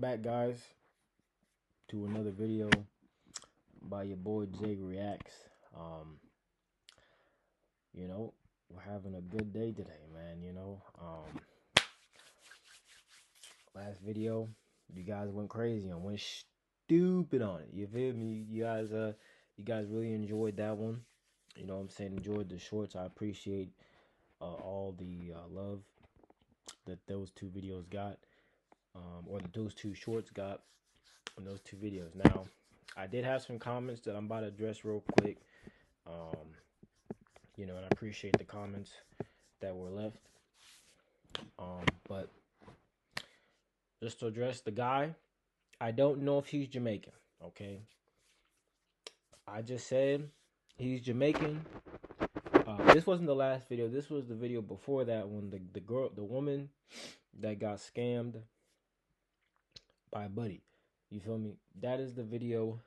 back, guys, to another video by your boy Jay Reacts. We're having a good day today, man. Last video, you guys went crazy and went stupid on it. You feel me? You guys really enjoyed that one. You know what I'm saying? Enjoyed the shorts. I appreciate all the love that those two videos got, or that those two shorts got on those two videos. Now, I did have some comments that I'm about to address real quick. And I appreciate the comments that were left. But just to address the guy, I don't know if he's Jamaican, okay? I just said he's Jamaican. This wasn't the last video. This was the video before that when the woman that got scammed by a buddy. You feel me? That is the video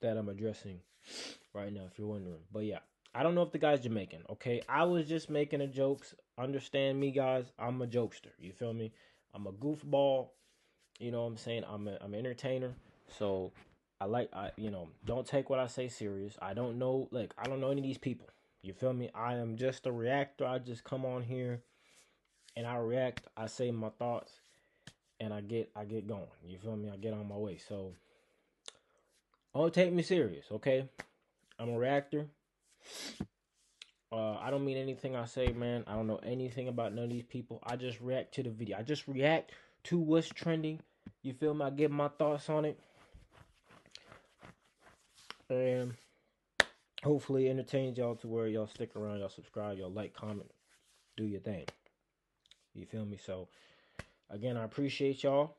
that I'm addressing right now, if you're wondering. But yeah, I don't know if the guy's Jamaican, okay? I was just making a jokes. Understand me, guys. I'm a jokester. You feel me? I'm a goofball. You know what I'm saying? I'm an entertainer. So don't take what I say serious. I don't know any of these people. You feel me? I am just a reactor. I just come on here and I react. I say my thoughts and I get going. You feel me? I get on my way. So don't take me serious, okay? I'm a reactor. I don't mean anything I say, man. I don't know anything about none of these people. I just react to the video. I just react to what's trending. You feel me? I give my thoughts on it. And hopefully it entertains y'all to where y'all stick around, y'all subscribe, y'all like, comment, do your thing. You feel me? So, again, I appreciate y'all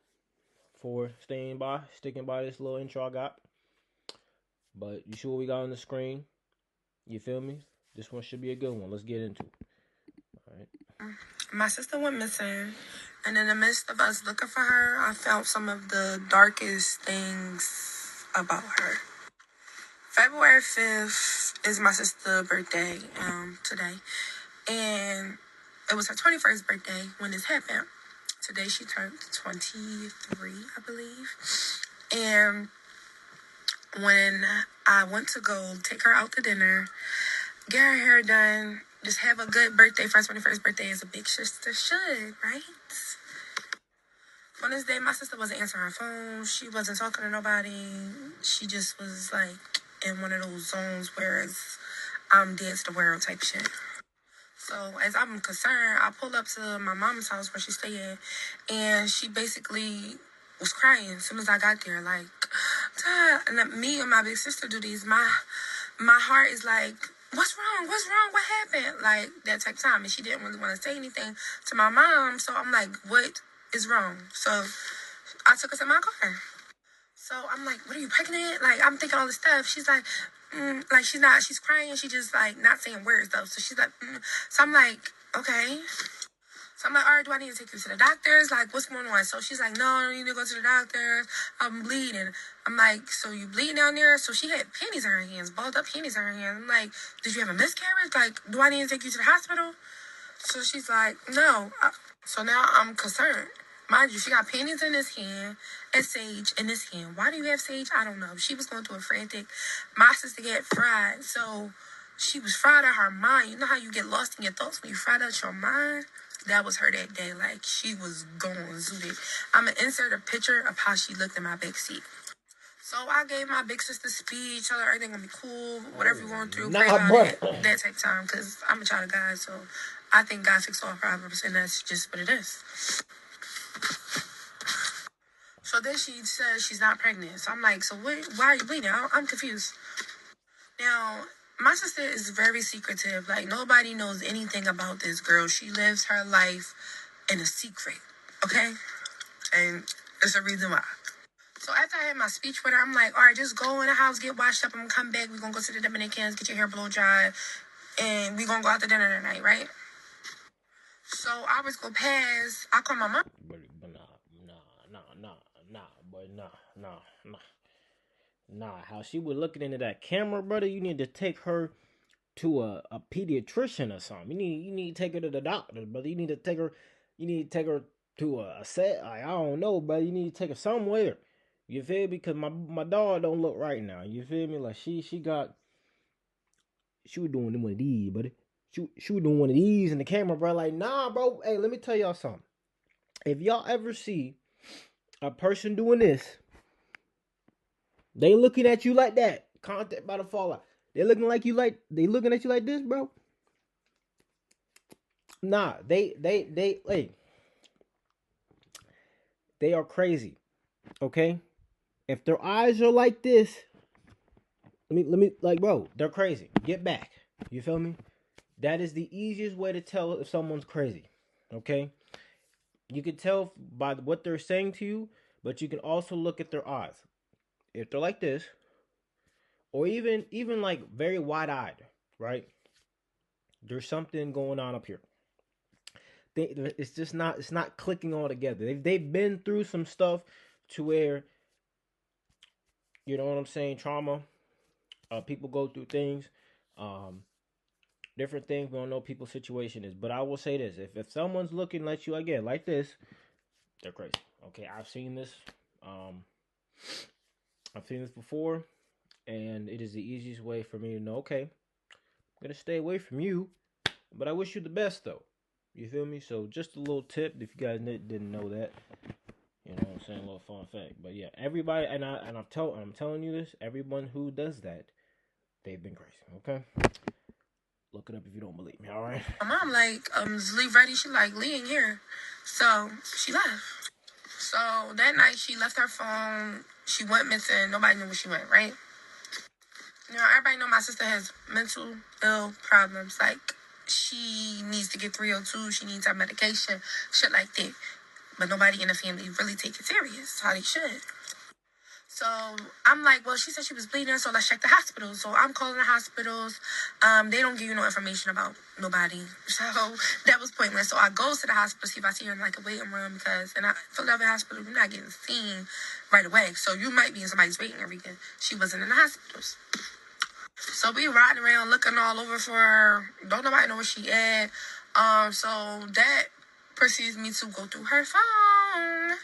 for sticking by this little intro I got. But you see what we got on the screen? You feel me? This one should be a good one. Let's get into it. All right. My sister went missing, and in the midst of us looking for her, I found some of the darkest things about her. February 5th is my sister's birthday, today, and it was her 21st birthday when this happened. Today she turned 23, I believe, and when I went to go take her out to dinner, get her hair done, just have a good birthday for her 21st birthday as a big sister should, right? On this day, my sister wasn't answering her phone. She wasn't talking to nobody. She just was like in one of those zones where it's I'm dead to the world type shit. So as I'm concerned, I pulled up to my mom's house where she stayed, and she basically was crying as soon as I got there. Like, Dad, and me and my big sister do these. My heart is like, what's wrong? What's wrong? What happened? Like that type of time. And she didn't really want to say anything to my mom. So I'm like, what is wrong? So I took her to my car. So I'm like, what are you pregnant? Like, I'm thinking all this stuff. She's like, like she's not, she's crying. She just like not saying words though. So she's like, So I'm like, okay. So I'm like, all right, do I need to take you to the doctors? Like, what's going on? So she's like, no, I don't need to go to the doctors. I'm bleeding. I'm like, so you bleeding down there? So she had panties in her hands, balled up panties in her hands. I'm like, did you have a miscarriage? Like, do I need to take you to the hospital? So she's like, no. So now I'm concerned. Mind you, she got panties in this hand and sage in this hand. Why do you have sage? I don't know. She was going through a frantic. My sister get fried. So she was fried out her mind. You know how you get lost in your thoughts when you fried out your mind? That was her that day. Like, she was going zooted. I'm going to insert a picture of how she looked in my big seat. So I gave my big sister speech, tell her everything going to be cool, whatever you're going through, pray about it, that type of time, because I'm a child of God, so I think God fixed all problems, and that's just what it is. So then she says she's not pregnant. So I'm like, so why are you bleeding? I'm confused. Now, my sister is very secretive. Like, nobody knows anything about this girl. She lives her life in a secret, okay? And there's a reason why. So after I had my speech with her, I'm like, all right, just go in the house, get washed up, I'm going to come back. We're going to go to the Dominicans, get your hair blow dry, and we're going to go out to dinner tonight, right? So hours go past. I call my mom. But nah. How she was looking into that camera, brother? You need to take her to a pediatrician or something. You need to take her to the doctor, brother. You need to take her to a set. Like, I don't know, but you need to take her somewhere. You feel me? Because my dog don't look right now. You feel me? Like she was doing one of these, buddy. She was doing one of these in the camera, bro. Like, nah, bro. Hey, let me tell y'all something. If y'all ever see a person doing this, they looking at you like that. Content about to fall out. They looking at you like this, bro. Nah, they are crazy. Okay? If their eyes are like this, let me like, bro, they're crazy. Get back. You feel me? That is the easiest way to tell if someone's crazy. Okay? You can tell by what they're saying to you, but you can also look at their eyes. If they're like this, or even like very wide-eyed, right? There's something going on up here. It's just not clicking all together. They've been through some stuff to where, you know what I'm saying, trauma. People go through things, um, different things. We don't know what people's situation is, but I will say this: if someone's looking at you again like this, they're crazy. Okay, I've seen this. Um, I've seen this before, and it is the easiest way for me to know. Okay, I'm gonna stay away from you, but I wish you the best though. You feel me? So just a little tip if you guys didn't know that. You know what I'm saying? A little fun fact. But yeah, everybody I'm telling you this, everyone who does that, they've been crazy. Okay? Look it up if you don't believe me, alright? My mom like, is Lee ready? She like, Lee ain't here. So she left. So that night she left her phone. She went missing. Nobody knew where she went, right? You know, everybody know my sister has mental ill problems. Like, she needs to get 302. She needs her medication. Shit like that. But nobody in the family really take it serious. How they should. So I'm like, well, she said she was bleeding, so let's check the hospitals. So I'm calling the hospitals. They don't give you no information about nobody. So that was pointless. So I go to the hospital, see if I see her in like a waiting room, because in a Philadelphia hospital, you're not getting seen right away. So you might be in somebody's waiting area. She wasn't in the hospitals. So we riding around looking all over for her. Don't nobody know where she at. So that proceeds me to go through her phone.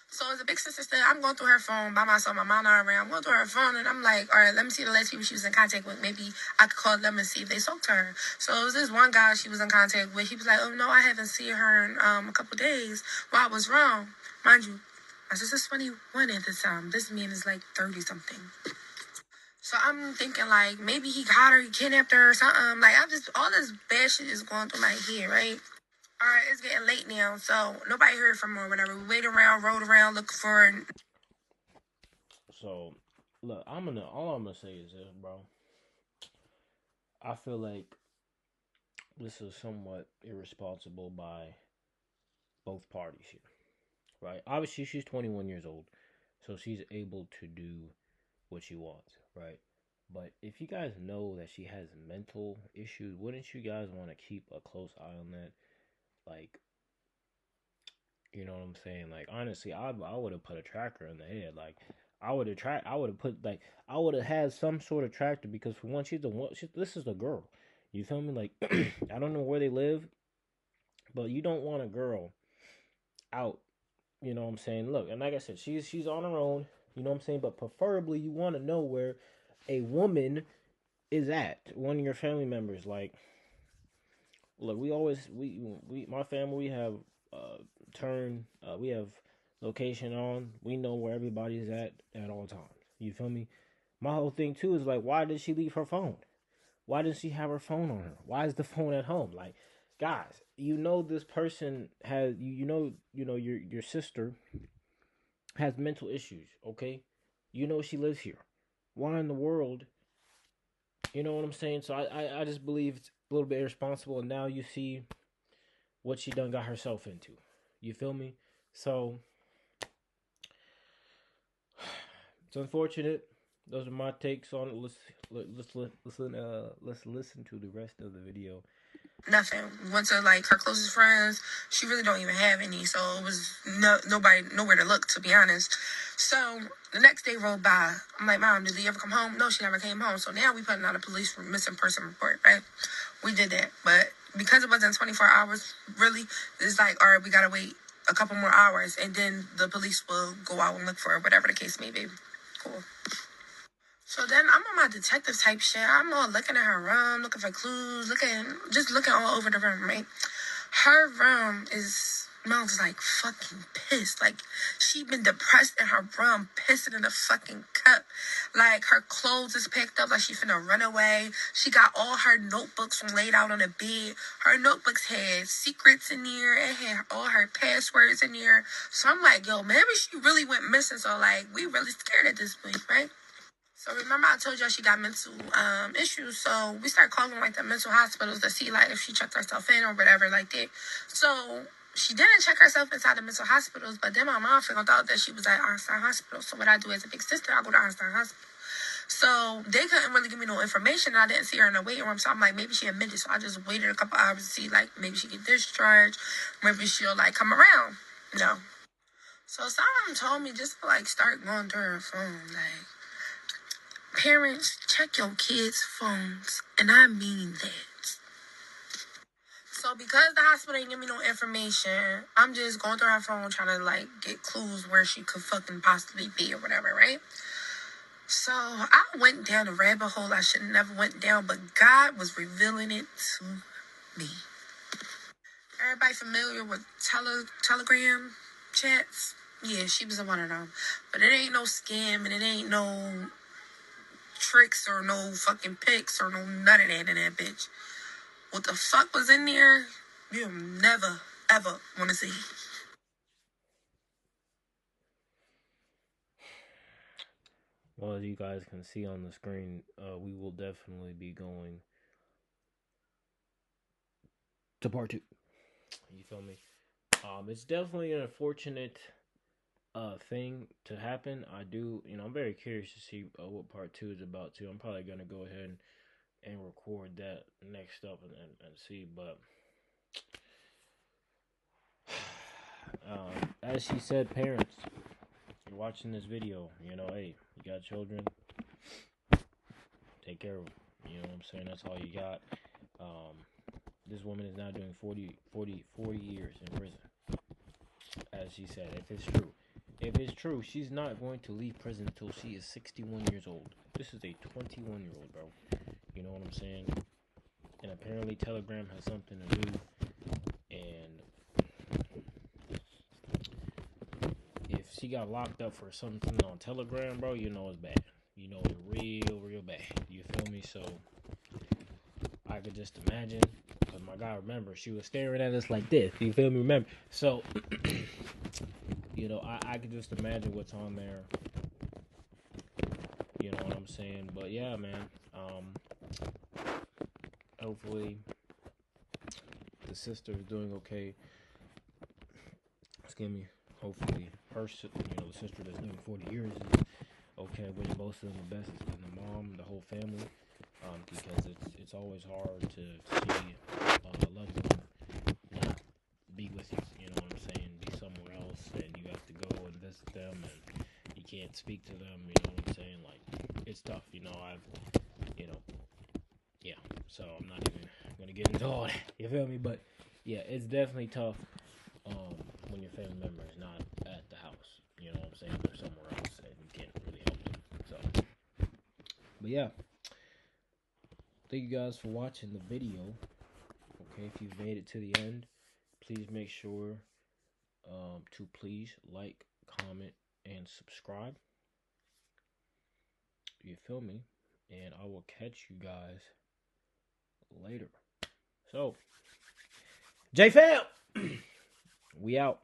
So as a big sister, I'm going through her phone by myself. My mom not around. I'm going through her phone, and I'm like, all right, let me see the last people she was in contact with. Maybe I could call them and see if they spoke to her. So it was this one guy she was in contact with. He was like, oh, no, I haven't seen her in a couple days. Well, I was wrong. Mind you, my sister's 21 at the time. This man is like 30-something. So I'm thinking, like, maybe he got her, he kidnapped her or something. Like, all this bad shit is going through my head, right? All right, it's getting late now, so nobody heard from her or whatever. We waited around, rode around, looking for her. So look, all I'm gonna say is this, bro. I feel like this is somewhat irresponsible by both parties here. Right? Obviously she's 21 years old, so she's able to do what she wants, right? But if you guys know that she has mental issues, wouldn't you guys want to keep a close eye on that? Like, you know what I'm saying? Like, honestly, I would have put a tracker in the head. Like, I would have put like I would have had some sort of tracker, because for one, she's the one. This is the girl. You feel me? Like, I don't know where they live, but you don't want a girl out. You know what I'm saying? Look, and like I said, she's on her own. You know what I'm saying? But preferably, you want to know where a woman is at. One of your family members. Like, look, we my family, we have we have location on. We know where everybody's at all times. You feel me? My whole thing too is like, why did she leave her phone? Why didn't she have her phone on her? Why is the phone at home? Like, guys, you know this person has your sister has mental issues, okay? You know she lives here. Why in the world? You know what I'm saying? So I just believe it's a little bit irresponsible, and now you see what she done got herself into. You feel me? So it's unfortunate. Those are my takes on it. Let's listen to the rest of the video. Nothing. Went to like her closest friends. She really don't even have any, so it was nobody, nowhere to look, to be honest. So the next day rolled by. I'm like, Mom, did he ever come home? No, she never came home. So now we putting out a police missing person report, right? We did that, but because it wasn't 24 hours, really, it's like, all right, we gotta wait a couple more hours, and then the police will go out and look for it, whatever the case may be. Cool. So then I'm on my detective type shit. I'm all looking at her room, looking for clues, looking all over the room, right? Her room smells like fucking piss. Like, she been depressed in her room, pissing in a fucking cup. Like, her clothes is packed up like she finna run away. She got all her notebooks laid out on the bed. Her notebooks had secrets in there. It had all her passwords in there. So I'm like, yo, maybe she really went missing. So, like, we really scared at this point, right? So remember I told y'all she got mental issues. So we start calling like the mental hospitals to see like if she checked herself in or whatever like that. So she didn't check herself inside the mental hospitals, but then my mom found out that she was at Einstein Hospital. So what I do as a big sister, I go to Einstein Hospital. So they couldn't really give me no information. I didn't see her in the waiting room. So I'm like, maybe she admitted. So I just waited a couple hours to see like maybe she get discharged. Maybe she'll like come around. No. So someone told me just to like start going through her phone. Like, parents, check your kids' phones, and I mean that. So because the hospital ain't give me no information, I'm just going through her phone trying to like get clues where she could fucking possibly be or whatever, right? So I went down a rabbit hole I should have never went down, but God was revealing it to me. Everybody familiar with Telegram chats? Yeah, she was in one of them. But it ain't no scam, and it ain't no tricks or no fucking pics or no none of that in that bitch. What the fuck was in there, you'll never, ever want to see. Well, as you guys can see on the screen, we will definitely be going to part 2. You feel me? It's definitely an unfortunate thing to happen. I'm very curious to see what part 2 is about too. I'm probably gonna go ahead and record that next up and see. But as she said, parents, you're watching this video, hey, you got children, take care of them. You know what I'm saying? That's all you got. This woman is now doing 40 years in prison. As she said, if it's true, she's not going to leave prison until she is 61 years old. This is a 21-year-old, bro. You know what I'm saying? And apparently Telegram has something to do. And if she got locked up for something on Telegram, bro, you know it's bad. You know it's real bad. You feel me? So I could just imagine. Because my God, remember, she was staring at us like this. You feel me? Remember? So, I could just imagine what's on there. You know what I'm saying? But yeah, man. Hopefully the sister is doing okay. Excuse me. Hopefully the sister that's doing 40 years is okay. With most of them, the best is the mom, the whole family. Because it's always hard to see a loved one not be with you. You know what I'm saying? Be somewhere else, and you have to go and visit them, and you can't speak to them. You know what I'm saying? Like, it's tough. Yeah. So I'm not even gonna get into all that. You feel me? But yeah, it's definitely tough when your family member is not at the house. You know what I'm saying? They're somewhere else, and you can't really help them. So, but yeah. Thank you guys for watching the video. Okay, if you've made it to the end, please make sure to please like, comment, and subscribe. You feel me? And I will catch you guys later. So, J-Fam, we out.